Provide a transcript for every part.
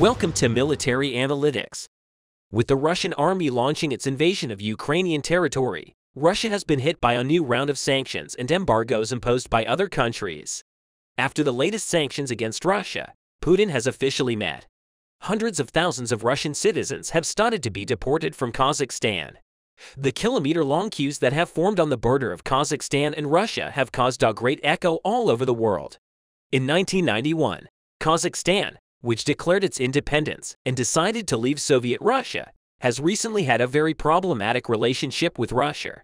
Welcome to Military Analytics. With the Russian army launching its invasion of Ukrainian territory, Russia has been hit by a new round of sanctions and embargoes imposed by other countries. After the latest sanctions against Russia, Putin has officially met. Hundreds of thousands of Russian citizens have started to be deported from Kazakhstan. The kilometer-long queues that have formed on the border of Kazakhstan and Russia have caused a great echo all over the world. In 1991, Kazakhstan, which declared its independence and decided to leave Soviet Russia, has recently had a very problematic relationship with Russia.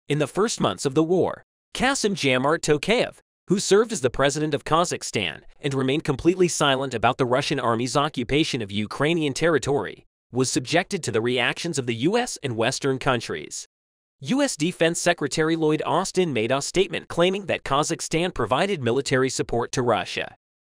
In the first months of the war, Kassym-Jomart Tokayev, who served as the president of Kazakhstan and remained completely silent about the Russian army's occupation of Ukrainian territory, was subjected to the reactions of the U.S. and Western countries. U.S. Defense Secretary Lloyd Austin made a statement claiming that Kazakhstan provided military support to Russia.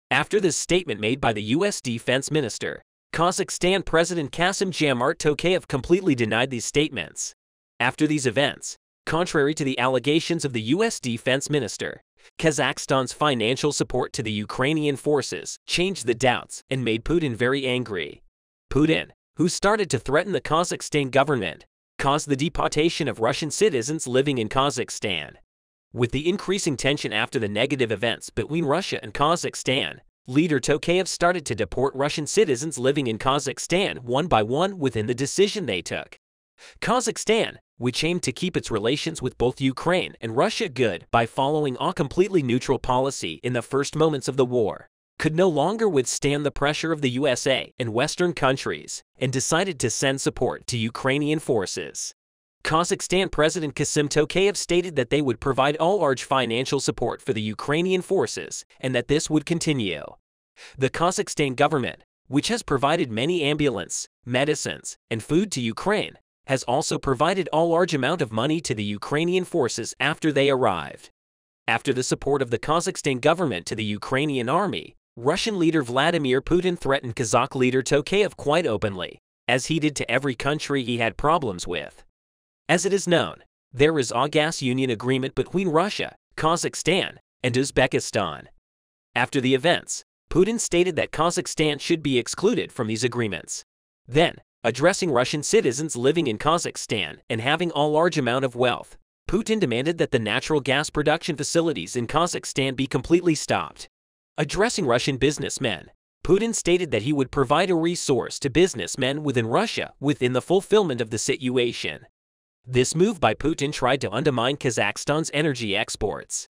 After this statement made by the U.S. Defense Minister, Kazakhstan President Kassym-Jomart Tokayev completely denied these statements. After these events, contrary to the allegations of the U.S. Defense Minister, Kazakhstan's financial support to the Ukrainian forces changed the doubts and made Putin very angry. Putin, who started to threaten the Kazakhstan government, caused the deportation of Russian citizens living in Kazakhstan. With the increasing tension after the negative events between Russia and Kazakhstan, leader Tokayev started to deport Russian citizens living in Kazakhstan one by one within the decision they took. Kazakhstan, which aimed to keep its relations with both Ukraine and Russia good by following a completely neutral policy in the first moments of the war, could no longer withstand the pressure of the USA and Western countries and decided to send support to Ukrainian forces. Kazakhstan President Kassym Tokayev stated that they would provide all large financial support for the Ukrainian forces and that this would continue. The Kazakhstan government, which has provided many ambulance, medicines, and food to Ukraine, has also provided a large amount of money to the Ukrainian forces after they arrived. After the support of the Kazakhstan government to the Ukrainian army, Russian leader Vladimir Putin threatened Kazakh leader Tokayev quite openly, as he did to every country he had problems with. As it is known, there is a gas union agreement between Russia, Kazakhstan, and Uzbekistan. After the events, Putin stated that Kazakhstan should be excluded from these agreements. Then, addressing Russian citizens living in Kazakhstan and having a large amount of wealth, Putin demanded that the natural gas production facilities in Kazakhstan be completely stopped. Addressing Russian businessmen, Putin stated that he would provide a resource to businessmen within Russia within the fulfillment of the situation. This move by Putin tried to undermine Kazakhstan's energy exports.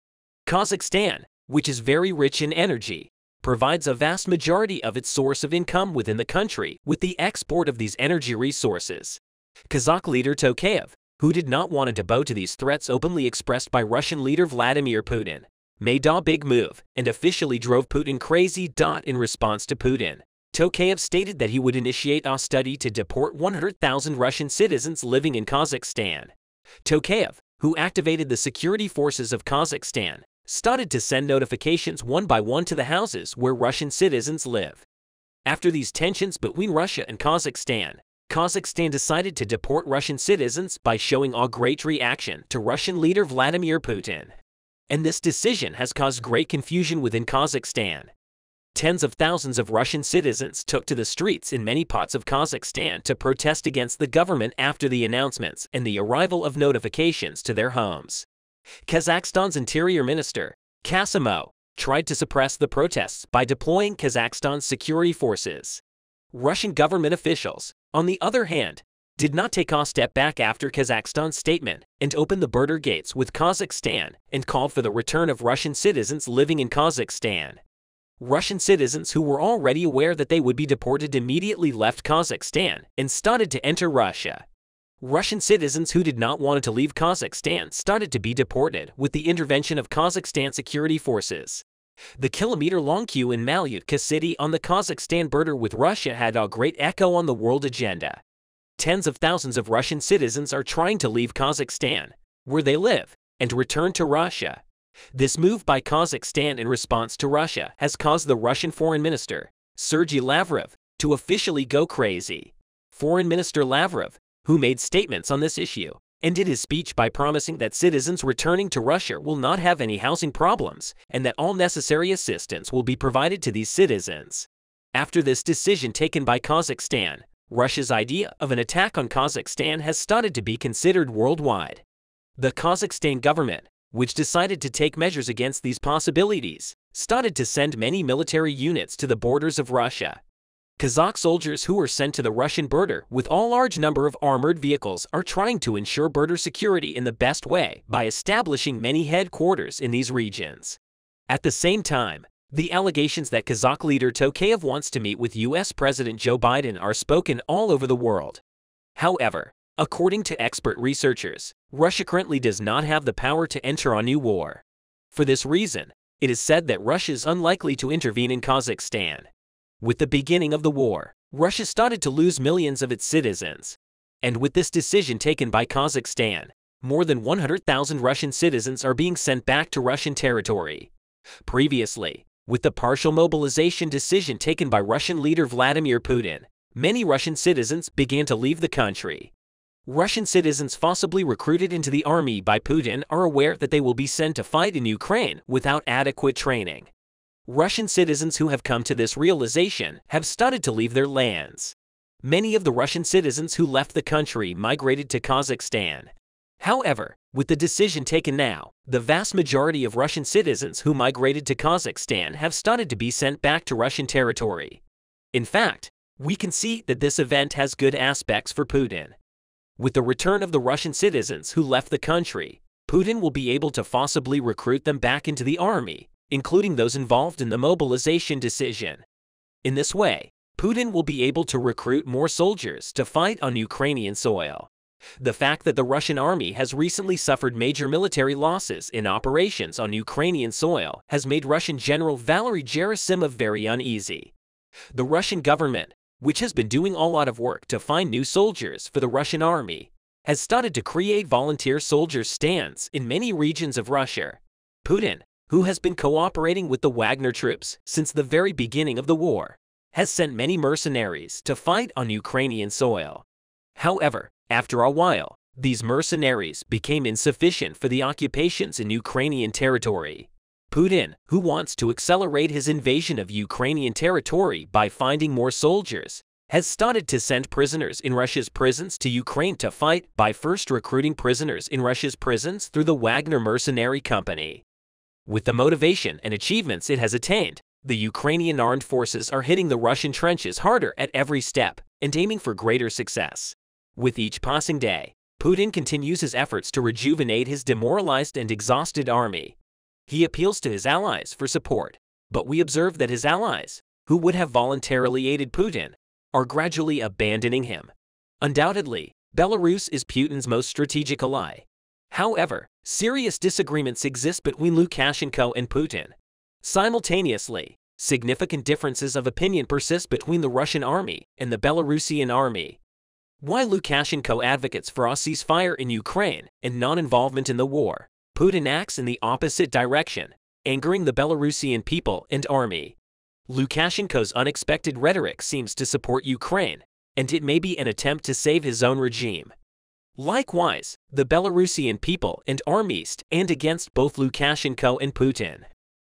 Kazakhstan, which is very rich in energy, provides a vast majority of its source of income within the country with the export of these energy resources. Kazakh leader Tokayev, who did not want to bow to these threats openly expressed by Russian leader Vladimir Putin, made a big move and officially drove Putin crazy. In response to Putin, Tokayev stated that he would initiate a study to deport 100,000 Russian citizens living in Kazakhstan. Tokayev, who activated the security forces of Kazakhstan, started to send notifications one by one to the houses where Russian citizens live. After these tensions between Russia and Kazakhstan, Kazakhstan decided to deport Russian citizens by showing a great reaction to Russian leader Vladimir Putin. And this decision has caused great confusion within Kazakhstan. Tens of thousands of Russian citizens took to the streets in many parts of Kazakhstan to protest against the government after the announcements and the arrival of notifications to their homes. Kazakhstan's interior minister, Kassym, tried to suppress the protests by deploying Kazakhstan's security forces. Russian government officials, on the other hand, did not take a step back after Kazakhstan's statement and opened the border gates with Kazakhstan and called for the return of Russian citizens living in Kazakhstan. Russian citizens who were already aware that they would be deported immediately left Kazakhstan and started to enter Russia. Russian citizens who did not want to leave Kazakhstan started to be deported with the intervention of Kazakhstan security forces. The kilometer-long queue in Malyutka city on the Kazakhstan border with Russia had a great echo on the world agenda. Tens of thousands of Russian citizens are trying to leave Kazakhstan, where they live, and return to Russia. This move by Kazakhstan in response to Russia has caused the Russian Foreign Minister, Sergei Lavrov, to officially go crazy. Foreign Minister Lavrov, who made statements on this issue, ended his speech by promising that citizens returning to Russia will not have any housing problems and that all necessary assistance will be provided to these citizens. After this decision taken by Kazakhstan, Russia's idea of an attack on Kazakhstan has started to be considered worldwide. The Kazakhstan government, which decided to take measures against these possibilities, started to send many military units to the borders of Russia. Kazakh soldiers who were sent to the Russian border with a large number of armored vehicles are trying to ensure border security in the best way by establishing many headquarters in these regions. At the same time, the allegations that Kazakh leader Tokayev wants to meet with U.S. President Joe Biden are spoken all over the world. However, according to expert researchers, Russia currently does not have the power to enter a new war. For this reason, it is said that Russia is unlikely to intervene in Kazakhstan. With the beginning of the war, Russia started to lose millions of its citizens. And with this decision taken by Kazakhstan, more than 100,000 Russian citizens are being sent back to Russian territory. Previously, with the partial mobilization decision taken by Russian leader Vladimir Putin, many Russian citizens began to leave the country. Russian citizens forcibly recruited into the army by Putin are aware that they will be sent to fight in Ukraine without adequate training. Russian citizens who have come to this realization have started to leave their lands. Many of the Russian citizens who left the country migrated to Kazakhstan. However, with the decision taken now, the vast majority of Russian citizens who migrated to Kazakhstan have started to be sent back to Russian territory. In fact, we can see that this event has good aspects for Putin. With the return of the Russian citizens who left the country, Putin will be able to forcibly recruit them back into the army, including those involved in the mobilization decision. In this way, Putin will be able to recruit more soldiers to fight on Ukrainian soil. The fact that the Russian army has recently suffered major military losses in operations on Ukrainian soil has made Russian General Valery Gerasimov very uneasy. The Russian government, which has been doing a lot of work to find new soldiers for the Russian army, has started to create volunteer soldier stands in many regions of Russia. Putin, who has been cooperating with the Wagner troops since the very beginning of the war, has sent many mercenaries to fight on Ukrainian soil. However, after a while, these mercenaries became insufficient for the occupations in Ukrainian territory. Putin, who wants to accelerate his invasion of Ukrainian territory by finding more soldiers, has started to send prisoners in Russia's prisons to Ukraine to fight by first recruiting prisoners in Russia's prisons through the Wagner mercenary company. With the motivation and achievements it has attained, the Ukrainian armed forces are hitting the Russian trenches harder at every step and aiming for greater success. With each passing day, Putin continues his efforts to rejuvenate his demoralized and exhausted army. He appeals to his allies for support, but we observe that his allies, who would have voluntarily aided Putin, are gradually abandoning him. Undoubtedly, Belarus is Putin's most strategic ally. However, serious disagreements exist between Lukashenko and Putin. Simultaneously, significant differences of opinion persist between the Russian army and the Belarusian army. While Lukashenko advocates for a ceasefire in Ukraine and non-involvement in the war, Putin acts in the opposite direction, angering the Belarusian people and army. Lukashenko's unexpected rhetoric seems to support Ukraine, and it may be an attempt to save his own regime. Likewise, the Belarusian people and army stand against both Lukashenko and Putin.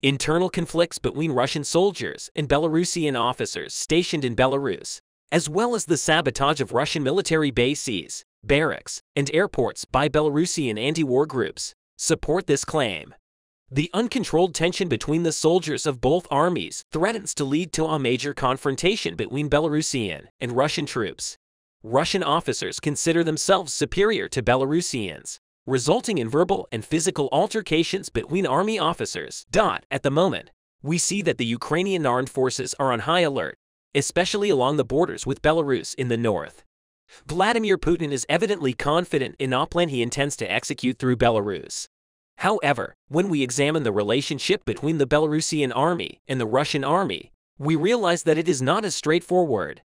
Internal conflicts between Russian soldiers and Belarusian officers stationed in Belarus, as well as the sabotage of Russian military bases, barracks, and airports by Belarusian anti-war groups, support this claim. The uncontrolled tension between the soldiers of both armies threatens to lead to a major confrontation between Belarusian and Russian troops. Russian officers consider themselves superior to Belarusians, resulting in verbal and physical altercations between army officers. At the moment, we see that the Ukrainian armed forces are on high alert, especially along the borders with Belarus in the north. Vladimir Putin is evidently confident in a plan he intends to execute through Belarus. However, when we examine the relationship between the Belarusian army and the Russian army, we realize that it is not as straightforward.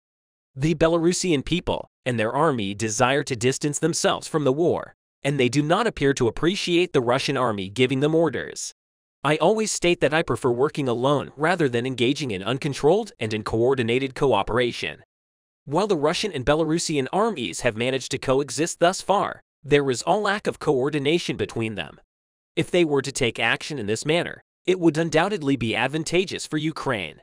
The Belarusian people and their army desire to distance themselves from the war, and they do not appear to appreciate the Russian army giving them orders. I always state that I prefer working alone rather than engaging in uncontrolled and uncoordinated cooperation. While the Russian and Belarusian armies have managed to coexist thus far, there is a lack of coordination between them. If they were to take action in this manner, it would undoubtedly be advantageous for Ukraine.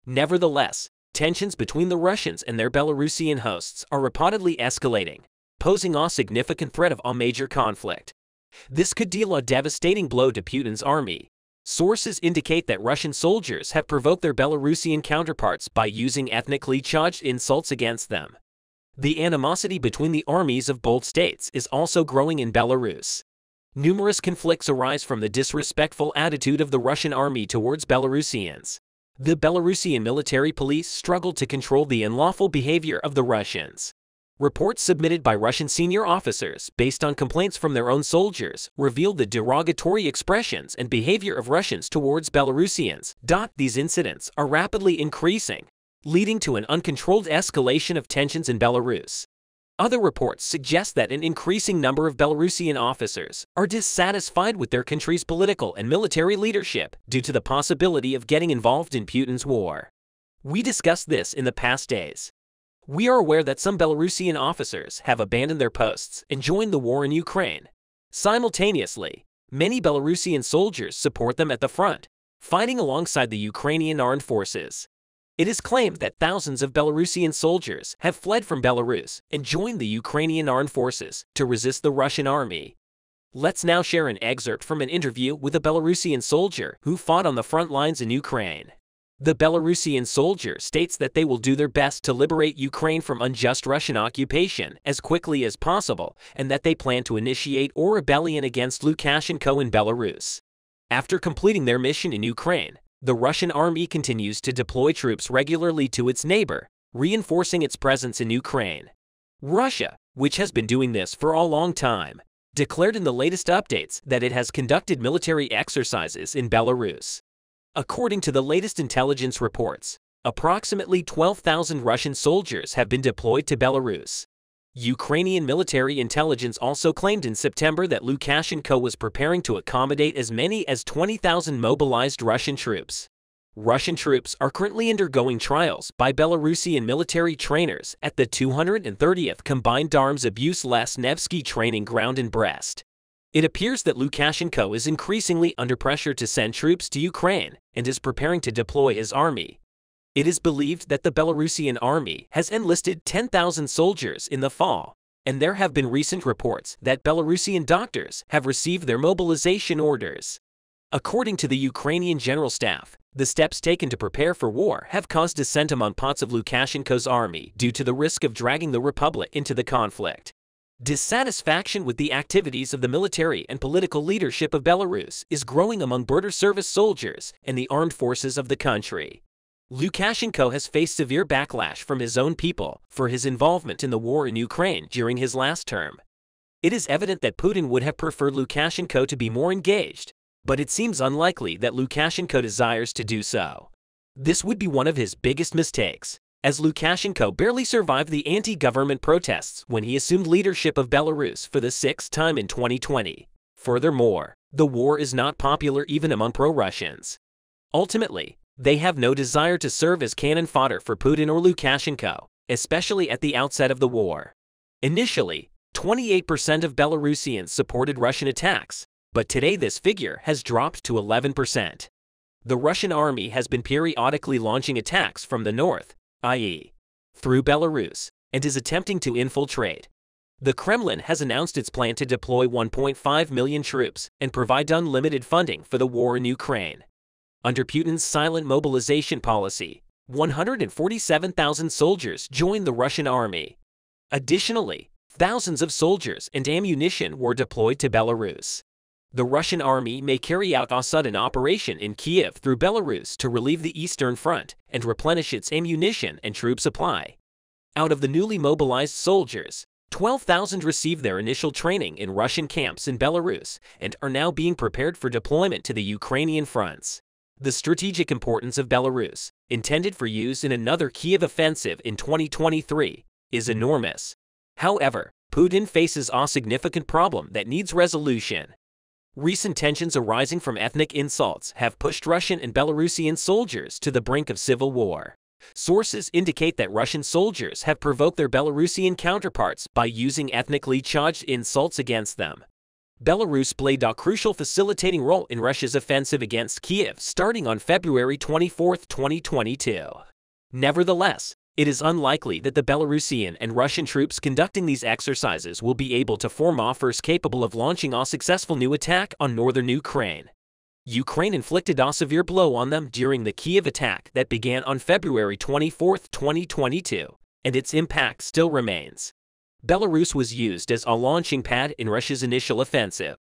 Nevertheless, Tensions between the Russians and their Belarusian hosts are reportedly escalating, posing a significant threat of a major conflict. This could deal a devastating blow to Putin's army. Sources indicate that Russian soldiers have provoked their Belarusian counterparts by using ethnically charged insults against them. The animosity between the armies of both states is also growing in Belarus. Numerous conflicts arise from the disrespectful attitude of the Russian army towards Belarusians. The Belarusian military police struggle to control the unlawful behavior of the Russians. Reports submitted by Russian senior officers, based on complaints from their own soldiers, revealed the derogatory expressions and behavior of Russians towards Belarusians. These incidents are rapidly increasing, leading to an uncontrolled escalation of tensions in Belarus. Other reports suggest that an increasing number of Belarusian officers are dissatisfied with their country's political and military leadership due to the possibility of getting involved in Putin's war. We discussed this in the past days. We are aware that some Belarusian officers have abandoned their posts and joined the war in Ukraine. Simultaneously, many Belarusian soldiers support them at the front, fighting alongside the Ukrainian armed forces. It is claimed that thousands of Belarusian soldiers have fled from Belarus and joined the Ukrainian armed forces to resist the Russian army. Let's now share an excerpt from an interview with a Belarusian soldier who fought on the front lines in Ukraine. The Belarusian soldier states that they will do their best to liberate Ukraine from unjust Russian occupation as quickly as possible, and that they plan to initiate a rebellion against Lukashenko in Belarus. After completing their mission in Ukraine, the Russian army continues to deploy troops regularly to its neighbor, reinforcing its presence in Ukraine. Russia, which has been doing this for a long time, declared in the latest updates that it has conducted military exercises in Belarus. According to the latest intelligence reports, approximately 12,000 Russian soldiers have been deployed to Belarus. Ukrainian military intelligence also claimed in September that Lukashenko was preparing to accommodate as many as 20,000 mobilized Russian troops. Russian troops are currently undergoing trials by Belarusian military trainers at the 230th Combined Arms Abuse Nevsky Training Ground in Brest. It appears that Lukashenko is increasingly under pressure to send troops to Ukraine and is preparing to deploy his army. It is believed that the Belarusian army has enlisted 10,000 soldiers in the fall, and there have been recent reports that Belarusian doctors have received their mobilization orders. According to the Ukrainian General Staff, the steps taken to prepare for war have caused dissent among parts of Lukashenko's army due to the risk of dragging the republic into the conflict. Dissatisfaction with the activities of the military and political leadership of Belarus is growing among border service soldiers and the armed forces of the country. Lukashenko has faced severe backlash from his own people for his involvement in the war in Ukraine during his last term. It is evident that Putin would have preferred Lukashenko to be more engaged, but it seems unlikely that Lukashenko desires to do so. This would be one of his biggest mistakes, as Lukashenko barely survived the anti-government protests when he assumed leadership of Belarus for the sixth time in 2020. Furthermore, the war is not popular even among pro-Russians. Ultimately, they have no desire to serve as cannon fodder for Putin or Lukashenko, especially at the outset of the war. Initially, 28% of Belarusians supported Russian attacks, but today this figure has dropped to 11%. The Russian army has been periodically launching attacks from the north, i.e., through Belarus, and is attempting to infiltrate. The Kremlin has announced its plan to deploy 1.5 million troops and provide unlimited funding for the war in Ukraine. Under Putin's silent mobilization policy, 147,000 soldiers joined the Russian army. Additionally, thousands of soldiers and ammunition were deployed to Belarus. The Russian army may carry out a sudden operation in Kiev through Belarus to relieve the Eastern Front and replenish its ammunition and troop supply. Out of the newly mobilized soldiers, 12,000 received their initial training in Russian camps in Belarus and are now being prepared for deployment to the Ukrainian fronts. The strategic importance of Belarus, intended for use in another Kiev offensive in 2023, is enormous. However, Putin faces a significant problem that needs resolution. Recent tensions arising from ethnic insults have pushed Russian and Belarusian soldiers to the brink of civil war. Sources indicate that Russian soldiers have provoked their Belarusian counterparts by using ethnically charged insults against them. Belarus played a crucial facilitating role in Russia's offensive against Kiev starting on February 24, 2022. Nevertheless, it is unlikely that the Belarusian and Russian troops conducting these exercises will be able to form offers capable of launching a successful new attack on northern Ukraine. Ukraine inflicted a severe blow on them during the Kiev attack that began on February 24, 2022, and its impact still remains. Belarus was used as a launching pad in Russia's initial offensive.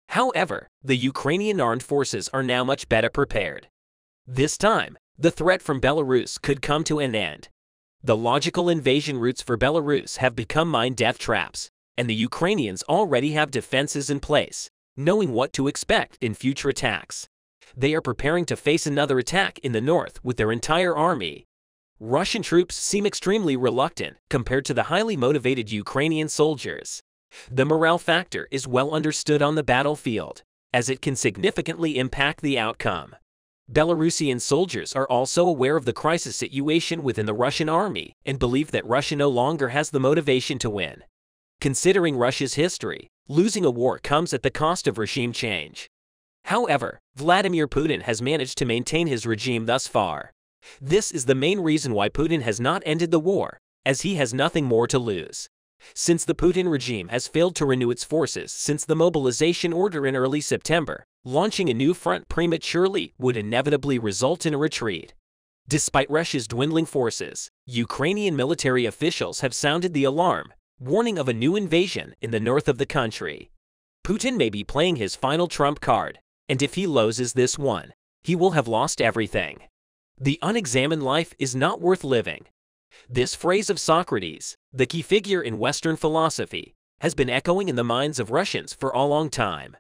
However, the Ukrainian armed forces are now much better prepared. This time, the threat from Belarus could come to an end. The logical invasion routes for Belarus have become mine death traps, and the Ukrainians already have defenses in place, knowing what to expect in future attacks. They are preparing to face another attack in the north with their entire army. Russian troops seem extremely reluctant compared to the highly motivated Ukrainian soldiers. The morale factor is well understood on the battlefield, as it can significantly impact the outcome. Belarusian soldiers are also aware of the crisis situation within the Russian army and believe that Russia no longer has the motivation to win. Considering Russia's history, losing a war comes at the cost of regime change. However, Vladimir Putin has managed to maintain his regime thus far. This is the main reason why Putin has not ended the war, as he has nothing more to lose. Since the Putin regime has failed to renew its forces since the mobilization order in early September, launching a new front prematurely would inevitably result in a retreat. Despite Russia's dwindling forces, Ukrainian military officials have sounded the alarm, warning of a new invasion in the north of the country. Putin may be playing his final trump card, and if he loses this one, he will have lost everything. The unexamined life is not worth living. This phrase of Socrates, the key figure in Western philosophy, has been echoing in the minds of Russians for a long time.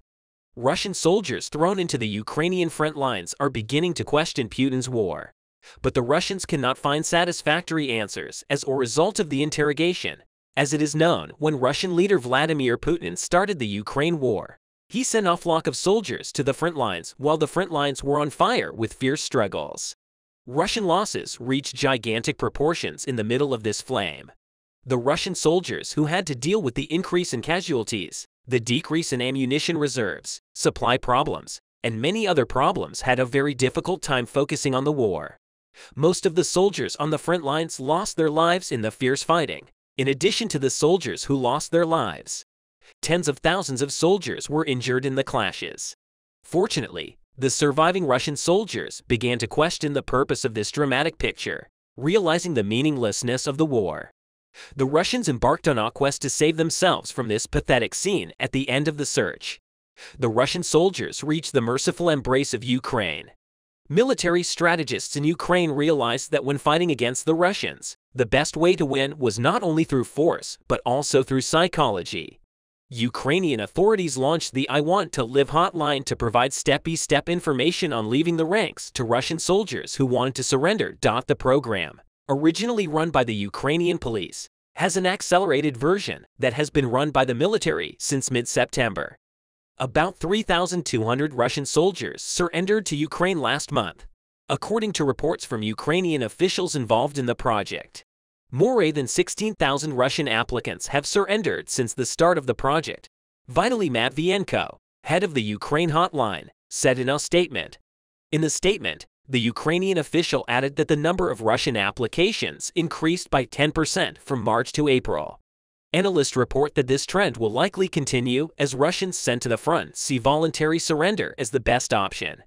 Russian soldiers thrown into the Ukrainian front lines are beginning to question Putin's war. But the Russians cannot find satisfactory answers as a result of the interrogation. As it is known, when Russian leader Vladimir Putin started the Ukraine war, he sent a flock of soldiers to the front lines while the front lines were on fire with fierce struggles. Russian losses reached gigantic proportions in the middle of this flame. The Russian soldiers who had to deal with the increase in casualties, the decrease in ammunition reserves, supply problems, and many other problems had a very difficult time focusing on the war. Most of the soldiers on the front lines lost their lives in the fierce fighting, in addition to the soldiers who lost their lives. Tens of thousands of soldiers were injured in the clashes. Fortunately, the surviving Russian soldiers began to question the purpose of this dramatic picture, realizing the meaninglessness of the war. The Russians embarked on a quest to save themselves from this pathetic scene at the end of the search. The Russian soldiers reached the merciful embrace of Ukraine. Military strategists in Ukraine realized that when fighting against the Russians, the best way to win was not only through force, but also through psychology. Ukrainian authorities launched the I Want to Live hotline to provide step-by-step information on leaving the ranks to Russian soldiers who wanted to surrender. The program, originally run by the Ukrainian police, has an accelerated version that has been run by the military since mid-September. About 3,200 Russian soldiers surrendered to Ukraine last month, according to reports from Ukrainian officials involved in the project. More than 16,000 Russian applicants have surrendered since the start of the project, Vitaly Matvienko, head of the Ukraine hotline, said in a statement. In the statement, the Ukrainian official added that the number of Russian applications increased by 10% from March to April. Analysts report that this trend will likely continue as Russians sent to the front see voluntary surrender as the best option.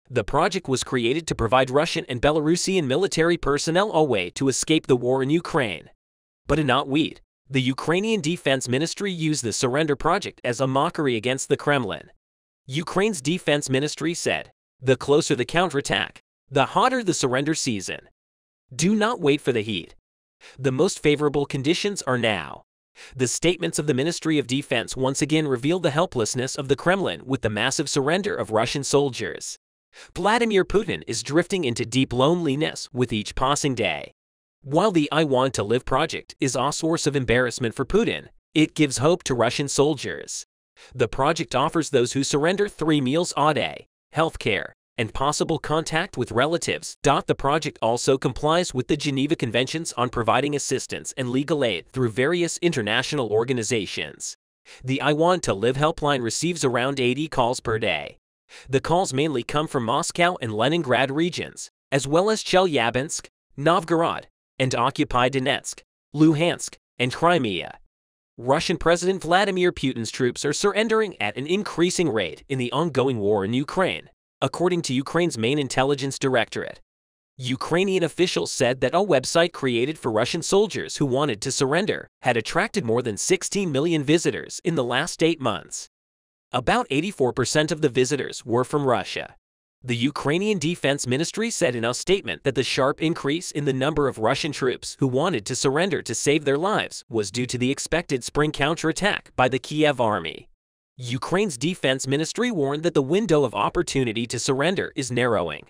The project was created to provide Russian and Belarusian military personnel a way to escape the war in Ukraine. But in not wheat, the Ukrainian Defense Ministry used the surrender project as a mockery against the Kremlin. Ukraine's Defense Ministry said, "The closer the counterattack, the hotter the surrender season. Do not wait for the heat. The most favorable conditions are now." The statements of the Ministry of Defense once again revealed the helplessness of the Kremlin with the massive surrender of Russian soldiers. Vladimir Putin is drifting into deep loneliness with each passing day. While the I Want to Live project is a source of embarrassment for Putin, it gives hope to Russian soldiers. The project offers those who surrender 3 meals a day, health care, and possible contact with relatives. The project also complies with the Geneva Conventions on providing assistance and legal aid through various international organizations. The I Want to Live helpline receives around 80 calls per day. The calls mainly come from Moscow and Leningrad regions, as well as Chelyabinsk, Novgorod, and occupied Donetsk, Luhansk, and Crimea. Russian President Vladimir Putin's troops are surrendering at an increasing rate in the ongoing war in Ukraine, according to Ukraine's main intelligence directorate. Ukrainian officials said that a website created for Russian soldiers who wanted to surrender had attracted more than 16 million visitors in the last 8 months. About 84% of the visitors were from Russia. The Ukrainian Defense Ministry said in a statement that the sharp increase in the number of Russian troops who wanted to surrender to save their lives was due to the expected spring counterattack by the Kiev army. Ukraine's Defense Ministry warned that the window of opportunity to surrender is narrowing.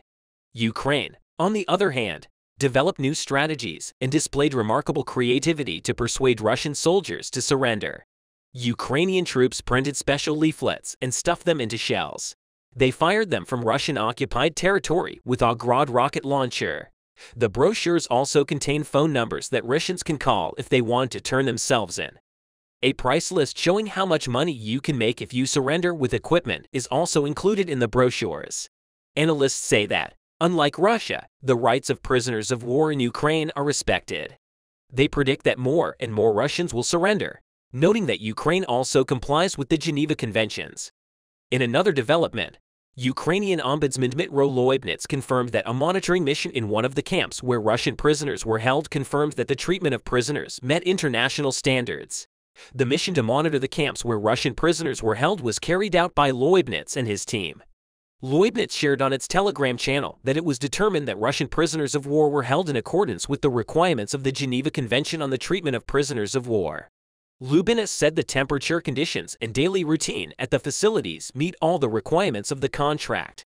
Ukraine, on the other hand, developed new strategies and displayed remarkable creativity to persuade Russian soldiers to surrender. Ukrainian troops printed special leaflets and stuffed them into shells. They fired them from Russian-occupied territory with a Grad rocket launcher. The brochures also contain phone numbers that Russians can call if they want to turn themselves in. A price list showing how much money you can make if you surrender with equipment is also included in the brochures. Analysts say that, unlike Russia, the rights of prisoners of war in Ukraine are respected. They predict that more and more Russians will surrender, noting that Ukraine also complies with the Geneva Conventions. In another development, Ukrainian Ombudsman Dmytro Loibnitz confirmed that a monitoring mission in one of the camps where Russian prisoners were held confirmed that the treatment of prisoners met international standards. The mission to monitor the camps where Russian prisoners were held was carried out by Loibnitz and his team. Loibnitz shared on its Telegram channel that it was determined that Russian prisoners of war were held in accordance with the requirements of the Geneva Convention on the Treatment of Prisoners of War. Loibnitz said the temperature conditions and daily routine at the facilities meet all the requirements of the contract.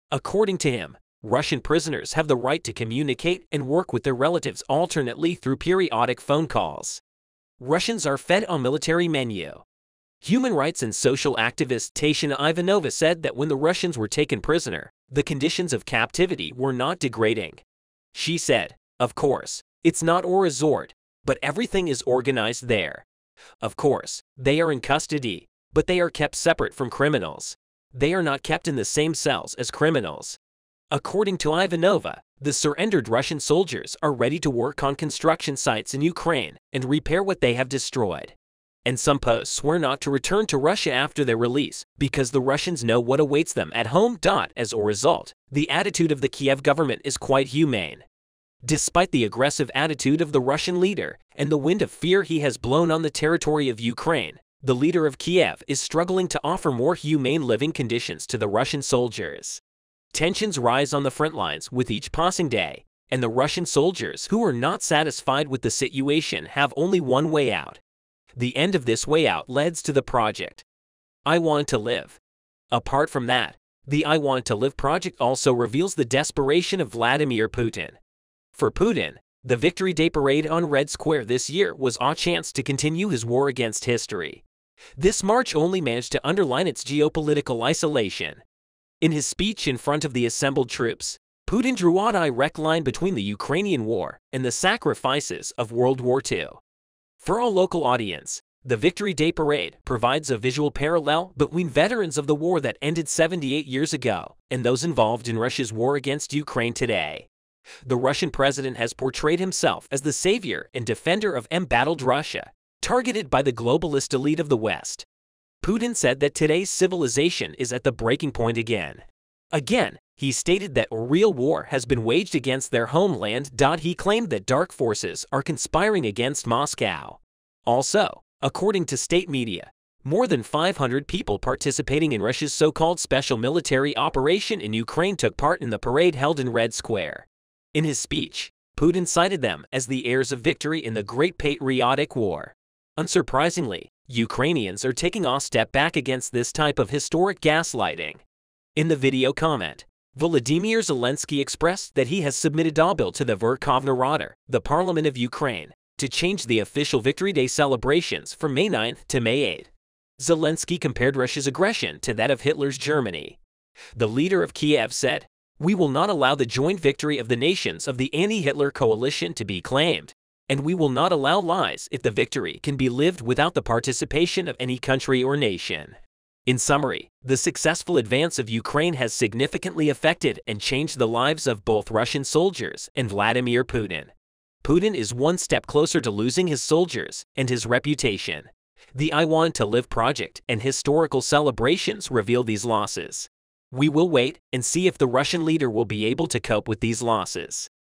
According to him, Russian prisoners have the right to communicate and work with their relatives alternately through periodic phone calls. Russians are fed on military menu. Human rights and social activist Tatyana Ivanova said that when the Russians were taken prisoner, the conditions of captivity were not degrading. She said, "Of course, it's not a resort, but everything is organized there. Of course, they are in custody, but they are kept separate from criminals. They are not kept in the same cells as criminals." According to Ivanova, the surrendered Russian soldiers are ready to work on construction sites in Ukraine and repair what they have destroyed. And some posts swear not to return to Russia after their release because the Russians know what awaits them at home. As a result, the attitude of the Kiev government is quite humane. Despite the aggressive attitude of the Russian leader and the wind of fear he has blown on the territory of Ukraine, the leader of Kiev is struggling to offer more humane living conditions to the Russian soldiers. Tensions rise on the front lines with each passing day, and the Russian soldiers who are not satisfied with the situation have only one way out. The end of this way out leads to the project I Want to Live. Apart from that, the I Want to Live project also reveals the desperation of Vladimir Putin. For Putin, the Victory Day parade on Red Square this year was a chance to continue his war against history. This march only managed to underline its geopolitical isolation. In his speech in front of the assembled troops, Putin drew a direct line between the Ukrainian war and the sacrifices of World War II. For a local audience, the Victory Day parade provides a visual parallel between veterans of the war that ended 78 years ago and those involved in Russia's war against Ukraine today. The Russian president has portrayed himself as the savior and defender of embattled Russia, targeted by the globalist elite of the West. Putin said that today's civilization is at the breaking point again. Again, he stated that a real war has been waged against their homeland. He claimed that dark forces are conspiring against Moscow. Also, according to state media, more than 500 people participating in Russia's so-called special military operation in Ukraine took part in the parade held in Red Square. In his speech, Putin cited them as the heirs of victory in the Great Patriotic War. Unsurprisingly, Ukrainians are taking a step back against this type of historic gaslighting. In the video comment, Volodymyr Zelensky expressed that he has submitted a bill to the Verkhovna Rada, the Parliament of Ukraine, to change the official Victory Day celebrations from May 9th to May 8th. Zelensky compared Russia's aggression to that of Hitler's Germany. The leader of Kiev said, "We will not allow the joint victory of the nations of the anti-Hitler coalition to be claimed, and we will not allow lies if the victory can be lived without the participation of any country or nation." In summary, the successful advance of Ukraine has significantly affected and changed the lives of both Russian soldiers and Vladimir Putin. Putin is one step closer to losing his soldiers and his reputation. The I Want to Live project and historical celebrations reveal these losses. We will wait and see if the Russian leader will be able to cope with these losses.